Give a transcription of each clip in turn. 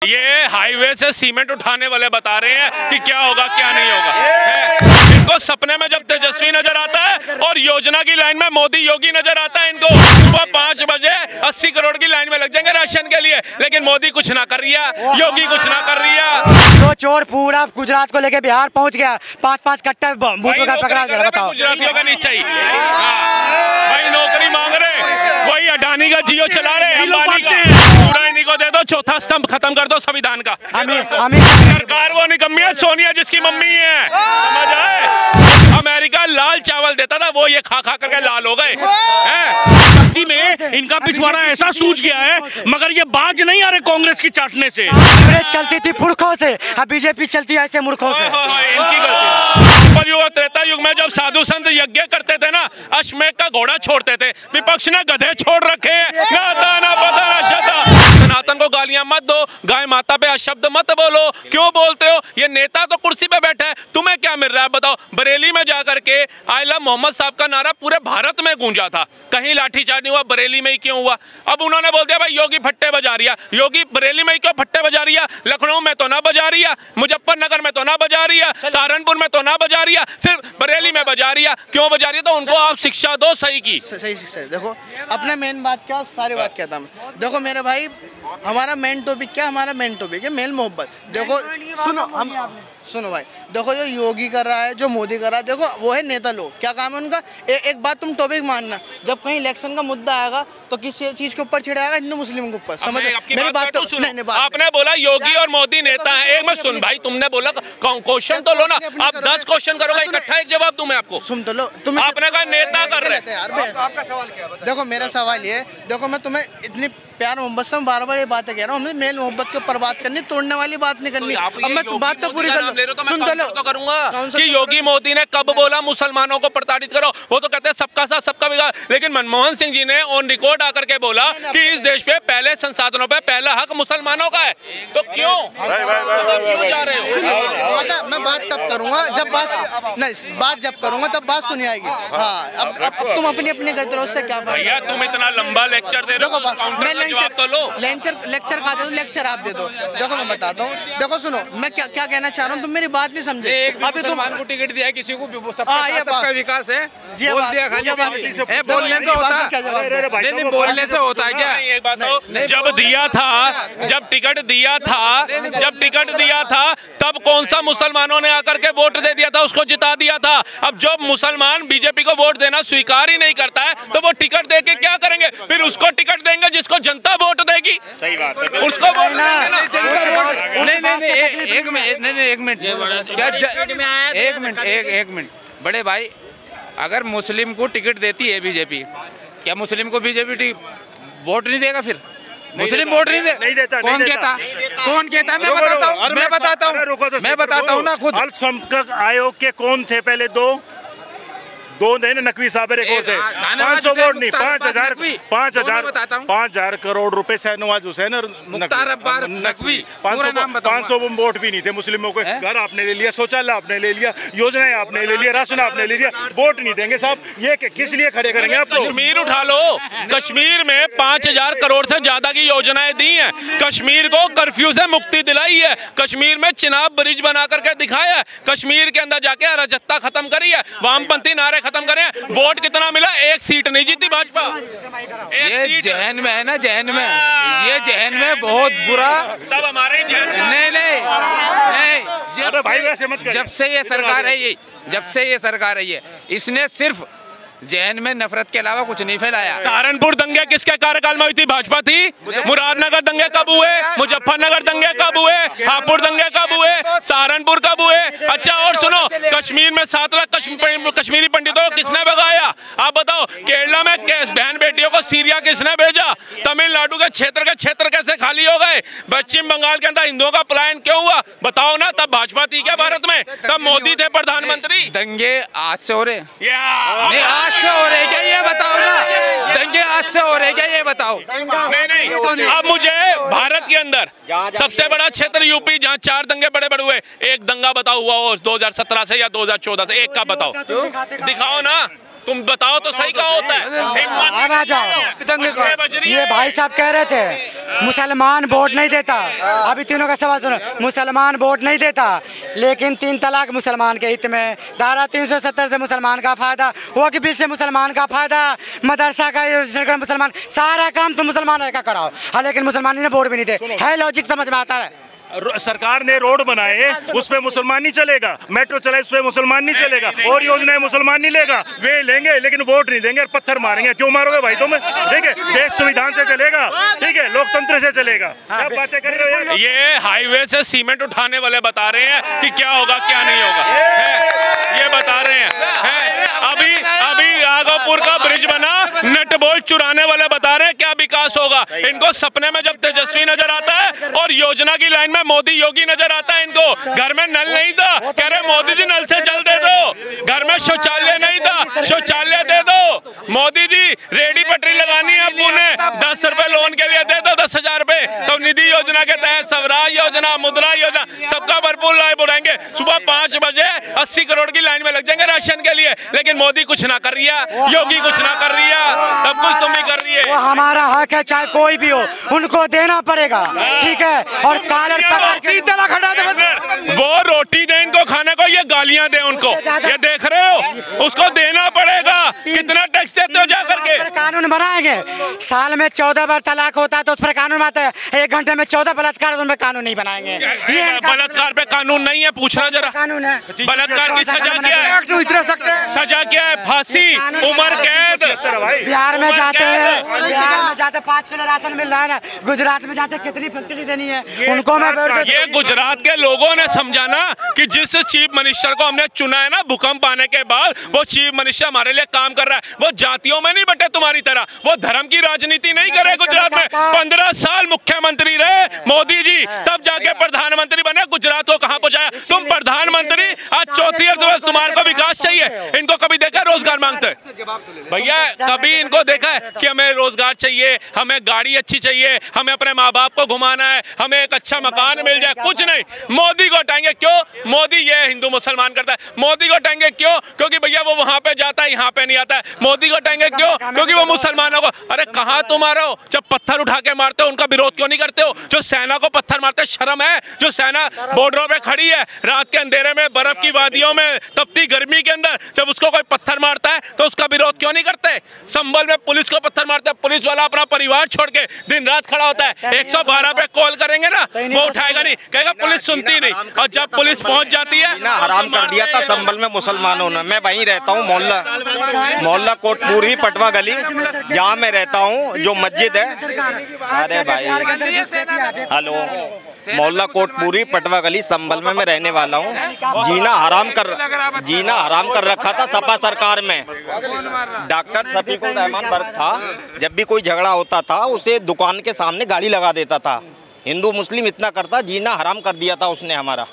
ये हाईवे से सीमेंट उठाने वाले बता रहे हैं कि क्या होगा क्या नहीं होगा। इनको सपने में जब तेजस्वी नजर आता है और योजना की लाइन में मोदी योगी नजर आता है, इनको सुबह 5 बजे 80 करोड़ की लाइन में लग जाएंगे राशन के लिए, लेकिन मोदी कुछ ना कर रही है, योगी कुछ ना कर रही है। तो चोर पूरा गुजरात को लेके बिहार पहुंच गया, 5-5 कट्टा बूथ का पकड़ा। बताओ गुजरातियों का नहीं चाहिए भाई, नौकरी मांग रहे, वही अडानी का जियो चला रहे, अंबानी का, पूरा इन्हीं को दे दो, चौथा स्तंभ खत्म कर दो संविधान का। सरकार वो निकम्मी है, सोनिया जिसकी मम्मी है, समझ आए? अमेरिका लाल चावल देता था, वो ये खा खा करके लाल हो गए। शक्ति में इनका पिछवाड़ा ऐसा सूझ गया है, मगर ये बाज नहीं आ रहे कांग्रेस की चाटने से। चलती थी पुरखों से, अब बीजेपी चलती है ऐसे मूर्खों से। इनकी गलती। युग त्रेता युग में जब साधु संत यज्ञ करते थे ना, अश्वमेध का घोड़ा छोड़ते थे, विपक्ष ने गधे छोड़ रखे हैं। ना दाना पता ना शता। सनातन को गालियां मत दो, गाय माता पे अशब्द मत बोलो, क्यों बोलते हो? ये नेता तो कुर्सी पे बैठा है, तुम्हें क्या मिल रहा है बताओ? बरेली में जाकर के आई लव मोहम्मद साहब का नारा पूरे भारत में गूंजा था, कहीं लाठीचार्ज नहीं हुआ, बरेली में ही क्यों हुआ? अब उन्होंने बोल दिया भाई योगी फट्टे बजा रही है। योगी बरेली में ही क्यों फट्टे बजा रही है? लखनऊ में तो ना बजा रही है, मुजफ्फरनगर में तो ना बजा रही है, सहारनपुर में तो ना बजा रही है, सिर्फ बरेली में बजा रही है। क्यों बजा रही है? तो उनको आप शिक्षा दो सही की, सही शिक्षा। देखो अपना मेन बात क्या, सारी बात क्या था। देखो मेरे भाई, हमारा मेन टॉपिक क्या, हमारा मेन टॉपिक है मेल मोहब्बत। देखो सुनो भाई, देखो जो योगी कर रहा है, जो मोदी कर रहा है, देखो वो है नेता लोग, क्या काम है उनका? एक बात तुम टॉपिक मानना, जब कहीं इलेक्शन का मुद्दा आएगा तो किस चीज के ऊपर छिड़ाएगा? हिंदू मुस्लिम के ऊपर। समझ मेरी बात तो सुनो। आपने बोला योगी और मोदी नेता है, एक मैं सुन भाई, तुमने बोला क्वेश्चन तो लो ना, आप 10 क्वेश्चन करोगे, इकट्ठा एक जवाब दूं मैं आपको। सुन तो लो, तुम आपने कहा नेता कर रहे हैं। आपका सवाल क्या है? देखो मेरा सवाल ये, देखो मैं तुम्हें इतनी प्यार मोहब्बत से बार-बार ये बातें कह रहा हूँ, हमें मेल मोहब्बत के ऊपर बात करनी, तोड़ने वाली बात नहीं करनी। अब मैं बात तो पूरी कर लो, सुन तो लो। तो करूंगा कि योगी मोदी ने कब बोला मुसलमानों को प्रताड़ित करो? वो तो कहते हैं सबका साथ सबका विकास, लेकिन मनमोहन सिंह जी ने ऑन रिकॉर्ड आकर के बोला कि इस देश पे पहले संसाधनों पे पहला हक मुसलमानों का है। तो क्यों जा रहे हो? मैं बात तब करूंगा जब बात जब करूंगा तब बात सुनी आएगी। हाँ, अब तुम अपनी करते रहो, उससे क्या भैया? तुम इतना लंबा लेक्चर दे रहे हो, मैं लेक्चर खा दो, लेक्चर आप दे दो। देखो मैं बताता हूँ, देखो सुनो, मैं क्या कहना चाह रहा हूँ, तुम मेरी बात नहीं समझे। अभी तुम को टिकट दिया है, किसी को सबका विकास है, बोलने से होता है? नहीं, बोलने से होता है क्या? एक बात हो, जब दिया था, जब टिकट दिया था तब कौन सा मुसलमानों ने आकर के वोट दे दिया था, उसको जिता दिया था। अब जो मुसलमान बीजेपी को वोट देना स्वीकार ही नहीं करता है, तो वो टिकट दे के क्या करेंगे? फिर उसको टिकट देंगे जिसको जनता वोट देगी। सही बात है, उसको वोट एक मिनट बड़े भाई, अगर मुस्लिम को टिकट देती है बीजेपी, क्या मुस्लिम को बीजेपी वोट नहीं देगा? फिर मुस्लिम वोट नहीं देता। कौन कहता? मैं बताता हूँ ना खुद। अल्पसंख्यक आयोग के कौन थे पहले? दो थे ना, नकवी साहब रिकॉर्ड थे। 500 वोट नहीं, 5,000 करोड़ रुपए से नवाज हुसैन और 500 वोट भी नहीं थे मुस्लिमों को। घर आपने ले लिया, शौचालय आपने ले लिया, योजनाएं आपने ले लिया, राशन आपने ले लिया, वोट नहीं देंगे साहब। ये किस लिए खड़े करेंगे आपको? कश्मीर उठा लो, कश्मीर में 5,000 करोड़ से ज्यादा की योजनाएं दी हैं, कश्मीर को कर्फ्यू से मुक्ति दिलाई है, कश्मीर में चिनाब ब्रिज बना करके दिखाया है, कश्मीर के अंदर जाके अराजकता खत्म करी है, वामपंथी नारे खत्म करें। वोट कितना मिला? 1 सीट नहीं जीती भाजपा। ये जहन में है ना, जहन में, ये जहन में बहुत बुरा। सब हमारे जहन नहीं, जब से ये सरकार है, इसने सिर्फ जहन में नफरत के अलावा कुछ नहीं फैलाया। सहारनपुर दंगे किसके कार्यकाल में हुई थी? भाजपा थी। मुरादनगर दंगे कब हुए? मुजफ्फरनगर दंगे कब हुए? हापुड़ दंगे कब हुए? सहारनपुर कब हुए? अच्छा और सुनो, कश्मीर में 7 लाख कश्मीरी पंडितों को किसने भगाया? आप बताओ। केरला में बहन बेटियों को सीरिया किसने भेजा? तमिलनाडु के क्षेत्र कैसे खाली हो गए? पश्चिम बंगाल के अंदर हिंदुओं का पलायन क्यों हुआ? बताओ ना। तब भाजपा थी क्या भारत में? तब मोदी थे प्रधानमंत्री। दंगे आज से हो रहे? आज से हो रहे क्या ये बताओ ना? दंगे आज से हो रहे क्या ये बताओ? नहीं। अब मुझे भारत के अंदर सबसे बड़ा क्षेत्र यूपी, जहाँ 4 दंगे बड़े हुए, एक दंगा बताओ हुआ हो 2017 से या 2014 से? एक का बताओ, दिखाओ ना। तुम बताओ तो सही कहा होता है। अब आ जाओ, ये भाई साहब कह रहे थे मुसलमान वोट नहीं देता। अभी तीनों का सवाल सुनो, मुसलमान वोट नहीं देता, लेकिन 3 तलाक मुसलमान के हित में, धारा 370 से मुसलमान का फायदा, वक्फ बिल से मुसलमान का फायदा, मदरसा का मुसलमान, सारा काम तुम मुसलमान का कराओ। हाँ, लेकिन मुसलमान ने वोट भी नहीं दे। है लॉजिक समझ में आता है? सरकार ने रोड बनाए उस पे मुसलमान नहीं चलेगा, मेट्रो चलाए उस पे मुसलमान नहीं चलेगा, और योजनाएं मुसलमान नहीं लेगा, वे लेंगे लेकिन वोट नहीं देंगे और पत्थर मारेंगे। क्यों मारोगे भाई तुम? ठीक है, देश संविधान से चलेगा, ठीक है, लोकतंत्र से चलेगा। क्या बातें कर रहे हो यार? ये हाईवे से सीमेंट उठाने वाले बता रहे हैं कि क्या होगा क्या नहीं होगा, ये बता रहे हैं। अभी राघोपुर का ब्रिज बना, नट बोल्ट चुराने वाले बता रहे हैं क्या विकास होगा। इनको सपने में जब तेजस्वी नजर आता है और योजना की लाइन में मोदी योगी नजर आता है, इनको घर में नल नहीं था, कह रहे मोदी जी नल से जल दे दो। घर में शौचालय नहीं था, शौचालय दे दो। मोदी जी रेडी पटरी लगानी है अब्बू ने, 10 रुपए लोन के लिए दे दो, 10,000 रुपए सब निधि योजना के तहत, स्वराज योजना, मुद्रा योजना, सबका भरपूर लाभ उठाएंगे। सुबह 5 बजे 80 करोड़ की लाइन में लग जाएंगे राशन के लिए, लेकिन मोदी कुछ ना कर रही है, योगी कुछ ना कर रही है, सब कुछ तुम ही कर रही है। वो हमारा हक है, चाहे कोई भी हो, उनको देना पड़ेगा, ठीक है। और कॉलर पकड़ के वो रोटी दे इनको खाने को, ये गालियां दे उनको, ये देख रहे हो, उसको देना पड़ेगा। कितना टैक्स देते हो जाकर के? कानून बनाएंगे, साल में 14 बार तलाक होता है तो उस पर कानून बनाते हैं, 1 घंटे में 14 बलात्कार, उसमें कानून नहीं बनाएंगे। ये बलात्कार पे कानून नहीं है, पूछना जरा। कानून है, बलात्कार की सजा क्या है? सजा क्या है? फांसी, उम्र कैद। बिहार में जाते हैं, 5 किलो राशन मिल रहा है ना, गुजरात में जाते कितनी फैक्ट्री देनी है उनको। मैं ये गुजरात के लोगों ने समझाना कि जिस चीफ मिनिस्टर को हमने चुना है ना, भूकंप आने के बाद, वो चीफ मिनिस्टर हमारे लिए काम कर रहा है। वो जातियों में नहीं बटे तुम्हारी तरह, वो धर्म की राजनीति नहीं करे। गुजरात में 15 साल मुख्यमंत्री रहे मोदी जी, तब जाके प्रधानमंत्री बने। गुजरात को कहां पहुंचाया? तुम प्रधानमंत्री, आज 4थी अर्थव्यवस्था, तुम्हारे को विकास चाहिए। इनको कभी देखा रोजगार मांगते भैया? कभी इनको देखा है कि हमें रोजगार चाहिए, हमें गाड़ी अच्छी चाहिए, हमें अपने माँ बाप को घुमाना है, हमें एक अच्छा मकान मिल जाए? कुछ नहीं। मोदी को हटाएंगे क्यों? मोदी ये हिंदू मुसलमान करता है। मोदी को हटाएंगे क्यों? क्योंकि भैया वो वहां पे जाता है, यहाँ पे नहीं आता है। मोदी को हटाएंगे क्यों? क्योंकि वो मुसलमानों को, अरे कहाँ तुम आ रहे हो? जब पत्थर उठा के मारते हो उनका विरोध क्यों नहीं करते हो? जो सेना को पत्थर मारते, शर्म है? जो सेना बॉर्डरों पे खड़ी है रात के अंधेरे में, बर्फ की वादियों में, तपती गर्मी के अंदर, जब उसको कोई पत्थर मारता है तो उसका विरोध क्यों नहीं करते? संभल में पुलिस को पत्थर मारते हैं, पुलिस वाला अपना परिवार छोड़ के दिन रात खड़ा होता है। 112 पे कॉल करेंगे ना, वो उठाएगा नहीं, कहेगा पुलिस सुनती नहीं। और जब पुलिस पहुंच जाती है, हराम कर दिया था संभल में मुसलमानों ने। मैं वहीं रहता हूँ, मोहल्ला कोटपुरी पटवा गली, जहाँ मैं रहता हूँ, जो मस्जिद है। अरे भाई हेलो, मोहल्ला कोटपुरी पटवा गली संभल में मैं रहने वाला हूँ। जीना हराम कर रखा था सपा सरकार में। डॉक्टर शफीकुर रहमान वर्ग था, जब भी कोई झगड़ा होता था उसे दुकान के सामने गाड़ी लगा देता था। हिंदू मुस्लिम इतना करता, जीना हराम कर दिया था उसने हमारा।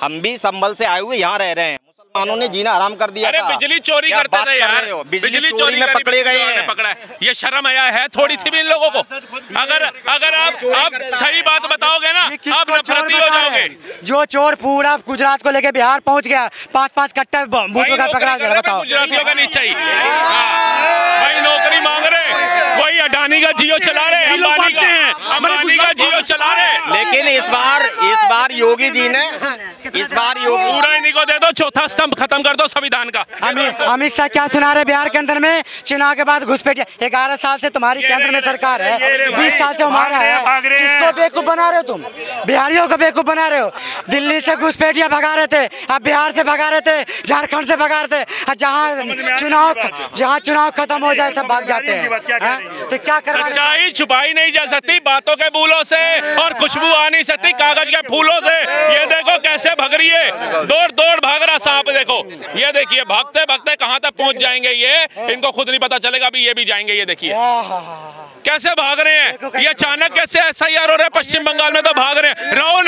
हम भी संभल से आए हुए यहाँ रह रहे हैं, मुसलमानों ने जीना हराम कर दिया। अरे बिजली चोरी करते थे यार, बिजली चोरी में पकड़े गए हैं। पकड़ा है, ये शर्म आया है थोड़ी सी भी इन लोगों को? अगर आप सही बात बताओगे ना, आप नफरती हो जाओगे। जो चोर पूरा गुजरात को लेके बिहार पहुंच गया, 5-5 कट्टा बूथ का पकड़ा गया। बताओ, गुजरातियों का नहीं चाहिए भाई, नौकरी मांग रहे, वही अडानी का जियो चला रहे, अंबानी का जियो चला रहे। लेकिन इस बार योगी जी ने पूरा इन्हीं को दे दो, चौथा स्तंभ खत्म कर दो संविधान का। अमित शाह क्या सुना रहे बिहार के अंदर में? चुनाव के बाद घुसपैठिया। 11 साल से तुम्हारी केंद्र में सरकार है, 20 साल से हमारा है। किसको बेवकूफ बना रहे हो तुम? बिहारियों को बेवकूफ बना रहे हो। दिल्ली से घुसपैठिया भगा रहे थे, अब बिहार से भगा रहे थे, झारखंड से भगा रहे थे। जहाँ चुनाव खत्म हो जाए सब भाग जाते हैं। तो क्या कर? सच्चाई छुपाई नहीं जा सकती बातों के बूलों से, और खुशबू आ नहीं सकती कागज के फूलों से। ये देखो कैसे भाग रही है, दौड़ भाग रहा सांप। देखो ये देखिए, भागते भागते कहां तक पहुंच जाएंगे ये, इनको खुद नहीं पता चलेगा। अभी ये भी जाएंगे, ये देखिए कैसे भाग रहे हैं। ये अचानक कैसे SIR हो रहे हैं पश्चिम बंगाल में, तो भाग रहे हैं। रहो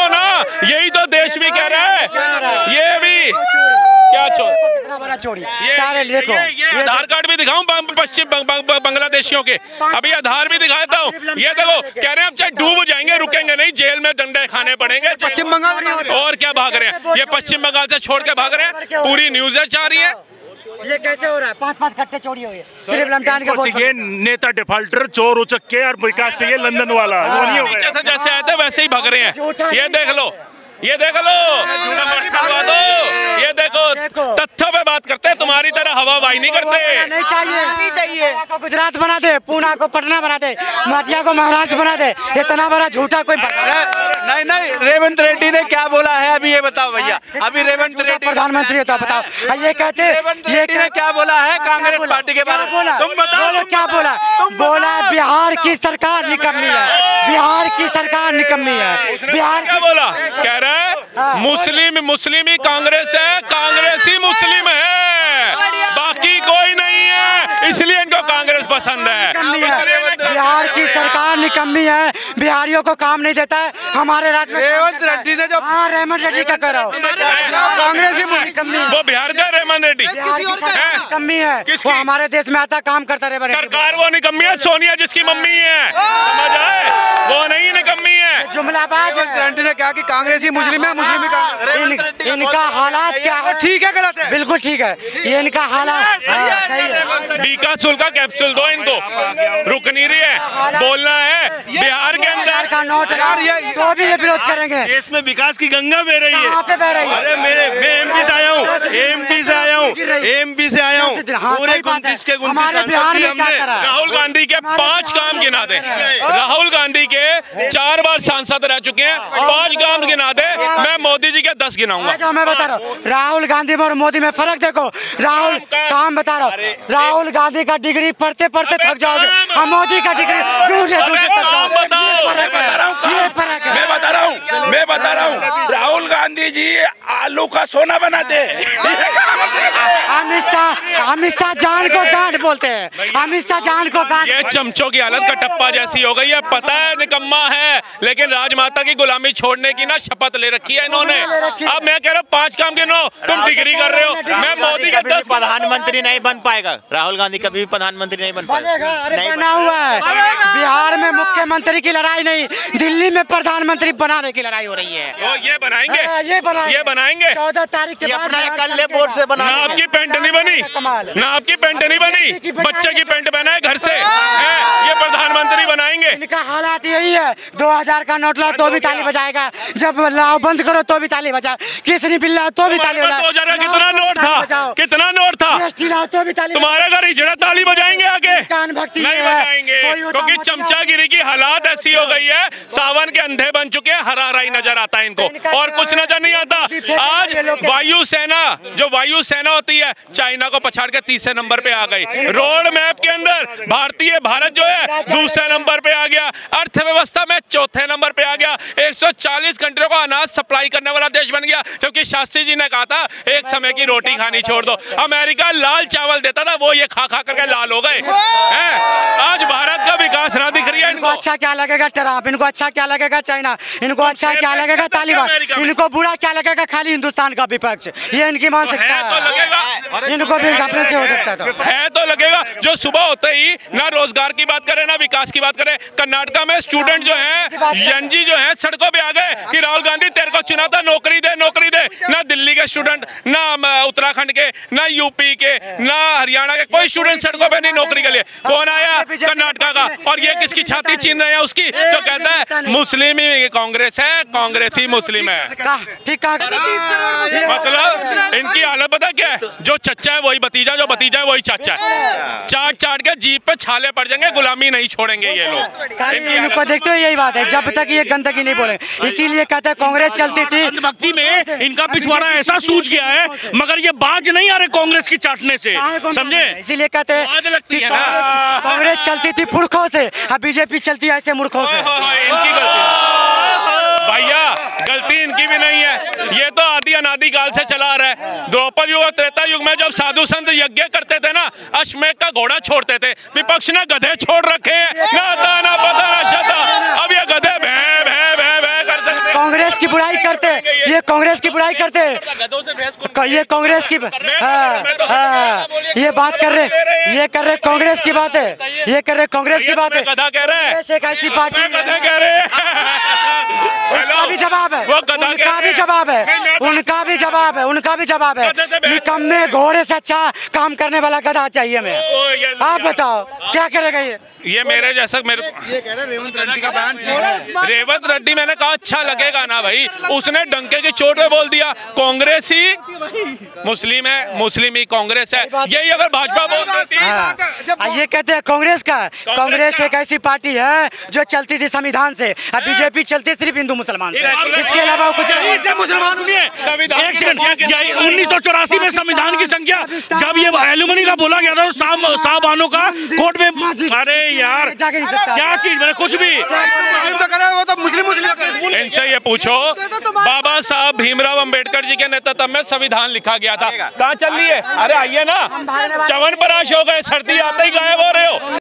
ना, यही तो देश भी कह रहा है। ये भी क्या चोरी सारे देखो, ये आधार कार्ड भी दिखाऊं पश्चिम बांग्लादेशियों के, अभी आधार भी दिखाता हूँ। ये देखो कह रहे हैं हम चाहे डूब जाएंगे रुकेंगे नहीं, जेल में डंडे खाने पड़ेंगे। पश्चिम बंगाल और क्या भाग रहे हैं? ये पश्चिम बंगाल से छोड़ के भाग रहे हैं। पूरी न्यूज़ आ रही है। ये कैसे हो रहा है? 5-5 कट्टे चोरी हो गए सिर्फ रमजान के वोट ये नेता डिफाल्टर चोर उचक्के और विकास चाहिए लंदन वाला वो नहीं हो गया। जैसे आए थे वैसे ही भाग रहे हैं। ये देख लो, ये देख लो, समझ दो, ये देखो तथ्यों पे बात करते हैं, तुम्हारी तरह हवाबाजी नहीं करते। नहीं चाहिए, नहीं चाहिए। को गुजरात बना दे, पूना को पटना बना दे, मटिया को महाराष्ट्र बना दे। इतना बड़ा झूठा कोई नहीं नहीं। रेवंत रेड्डी ने क्या बोला है अभी ये बताओ भैया। अभी रेवंत रेड्डी प्रधानमंत्री होता, बताओ ये कहते ये ने क्या बोला है कांग्रेस पार्टी के बारे में? तुम बताओ क्या बोला? बोला बिहार की सरकार निकम्मी है, बिहार की सरकार निकम्मी है। बिहार क्या बोला? कह रहा है मुस्लिम ही कांग्रेस है, कांग्रेस ही मुस्लिम है, बाकी कोई नहीं है, इसलिए इनको कांग्रेस पसंद है। बिहार की सरकार निकम्मी है, बिहारियों को काम नहीं देता है। हमारे राज्य में रेवंत रेड्डी ने जो रेवंत रेड्डी का कह रहा हूँ, कांग्रेस ही वो बिहार का रेवंत रेड्डी निकम्मी है। वो हमारे देश में आता काम करता रहे। सरकार वो निकम्मी है, सोनिया जिसकी मम्मी है, समझ आए? वो नहीं निकम्मी है, जुमलाबाज है। रेवंत रेड्डी ने कहा कि कांग्रेस ही मुस्लिम है, मुस्लिम ही इनका हालात क्या है? ठीक है गलत है? बिल्कुल ठीक है, ये इनका हालात सही है। बीकासुल का कैप्सूल दो इनको, रुक नहीं रही है, बोलना है। बिहार के अंदर का नोट तो भी ये विरोध करेंगे। देश में विकास की गंगा बह रही कहाँ पे बह रही है? अरे मैं एमपी से आया हूँ, एमपी से आया हूँ, एमपी से आया हूँ। पूरे 29 के 29 राहुल गांधी के 5 काम गिना दे। राहुल गांधी के 4 बार सांसद रह चुके हैं, 5 काम गिना दे। मैं मोदी जी के 10 गिनाऊंगा। मैं बता रहा हूँ राहुल गांधी में और मोदी में फर्क देखो। राहुल काम बता रहा हूँ, राहुल गांधी का डिग्री पढ़ते पढ़ते थक जाओगे, और मोदी का डिग्री मैं बता रहा हूँ राहुल गांधी जी आलू का सोना बनाते हैं। अमित शाह जान को गांठ बोलते हैं, अमित शाह जान को गांठ। ये चमचों की हालत का टप्पा जैसी हो गई है। पता है निकम्मा है, लेकिन राजमाता की गुलामी छोड़ने की ना शपथ ले रखी है इन्होंने। अब मैं कह रहा हूँ 5 काम गिनो, तुम डिग्री कर रहे हो। मैं मोदी का 10 प्रधानमंत्री नहीं बन पाएगा। राहुल गांधी कभी भी प्रधानमंत्री नहीं बन पाएगा। अरे बना हुआ है, बिहार में मुख्यमंत्री की लड़ाई नहीं, दिल्ली में प्रधानमंत्री बनाने की लड़ाई हो रही है। ये बनाएंगे, ये बनाएंगे 14 तारीख के बाद कल बोर्ड से बना। ना आपकी पेंट नहीं बनी, ना आपकी पेंट नहीं बनी, बच्चे की पेंट पहना है घर से। ये प्रधानमंत्री बनाएंगे। इनका हालात यही है। 2000 का नोट लाओ तो भी ताली बजाएगा, जब लाओ बंद करो तो भी ताली बजाओ, किसने बिल लाओ तो भी ताली बजाओ। 2000 का कितना नोट था? कितना नोट था? लाओ तो भी ताली। तुम्हारे घर हिजड़ा ताली बजाएंगे आगे? कान भक्ति नहीं बजाएंगे, क्योंकि चमचागिरी की हालात ऐसी हो गई है। सावन के अंधे बन चुके हैं, हरा हरा ही नजर आता है इनको, और कुछ नजर नहीं आता। आज वायुसेना, जो वायुसेना होती है, चाइना को पछाड़ के 30 नंबर पे आ गई। रोड मैप के अंदर भारत जो है 2 नंबर पे आ गया। अर्थव्यवस्था में 4थे नंबर पे आ गया। 140 कंट्रियों को अनाज सप्लाई करने वाला देश बन गया, क्योंकि शास्त्री जी ने कहा था एक समय की रोटी खानी छोड़ दो। अमेरिका लाल चावल देता था, वो ये खा खा करके लाल हो गए। आज भारत का विकास ना दिख रही है इनको। अच्छा क्या लगेगा ट्रम्प, इनको अच्छा क्या लगेगा चाइना, इनको अच्छा क्या लगेगा तालिबान, इनको बुरा क्या लगेगा खाली हिंदुस्तान का विपक्ष। ये इनकी मानसिकता है, इनको भी अपने से हो सकता है तो लगेगा। जो सुबह होते ही ना रोजगार की बात करें ना विकास की बात करें। कर्नाटका में स्टूडेंट जो है, एनजी जो है, सड़कों पे आ गए कि राहुल गांधी तेरे को चुना था, नौकरी दे, नौकरी दे। ना दिल्ली के स्टूडेंट, ना उत्तराखंड के, ना यूपी के, ना हरियाणा के, कोई स्टूडेंट सड़कों पे नहीं नौकरी के लिए। कौन आया? कर्नाटका का। और ये किसकी छाती छीन रहे हैं? उसकी, जो कहता है मुस्लिम ही कांग्रेस है, कांग्रेस ही मुस्लिम है। ठीक है, मतलब इनकी हालत पता क्या है? जो चच्चा है वही भतीजा, जो भतीजा है वही चाचा है। चाट चाट के जीप पे छाले पड़ जाएंगे, गुलामी नहीं छोड़ेंगे ये लोग। इनको देखते हो यही बात है, जब तक ये गंदगी नहीं बोले। इसीलिए कहते हैं कांग्रेस चलती थी, भक्ति में इनका पिछवाड़ा ऐसा सूझ गया है, मगर ये बाज नहीं आ रहे कांग्रेस की चाटने से, समझे? इसीलिए कहते हैं कांग्रेस चलती थी पुरखों से, अब बीजेपी चलती है ऐसे मूर्खों से। इनकी गलती भैया, गलती इनकी भी नहीं है। ये तो आदि अनादि काल से चला आ रहा है। द्वापर युग और त्रेता युग में जब साधु संत यज्ञ करते थे ना, अश्वमेध का घोड़ा छोड़ते थे। विपक्ष ने गधे छोड़ रखे हैं, ना दाना पता ना शता। अब ये गधे भै भै भै भै करते हैं। कांग्रेस की बुराई करते, ये कांग्रेस की बुराई करते, ये कांग्रेस की ये बात कर रहे, ये कर रहे कांग्रेस की बात है, ये कर रहे कांग्रेस की बात है। गधा कह रहे हैं, एक ऐसी पार्टी गधा कह रहे हैं। उसका भी जवाब है, वो गधा उनका भी जवाब जवाब है, उनका भी जवाब है, उनका भी जवाब है। निकम्मे घोड़े से अच्छा काम करने वाला गधा चाहिए हमें। आप बताओ क्या करेगा ये मेरे जैसा मेरे ये कह रहे रेवंत रेड्डी का बयान ठीक है। रेवंत रेड्डी मैंने कहा अच्छा लगेगा ना भाई, उसने डंके की चोट पे बोल दिया कांग्रेस ही मुस्लिम है, मुस्लिम ही कांग्रेस है। यही अगर भाजपा बोल देती, ये कहते हैं कांग्रेस का, कांग्रेस एक ऐसी पार्टी है जो चलती थी संविधान से, अब बीजेपी चलती सिर्फ हिंदू मुसलमान से, इसके अलावा कुछ मुसलमान। एक सेकंड, 1984 में संविधान की संख्या जब ये एलुमनी का बोला गया था तो साहबानों का कोर्ट में, अरे यार क्या चीज, मैंने कुछ भी वो तो मुस्लिम इनसे ये पूछो, बाबा साहब भीमराव अंबेडकर जी के नेतृत्व में संविधान लिखा गया था, कहाँ चल रही है? अरे आइए ना, च्यवनप्राश हो गए, सर्दी आते ही गायब हो रहे हो।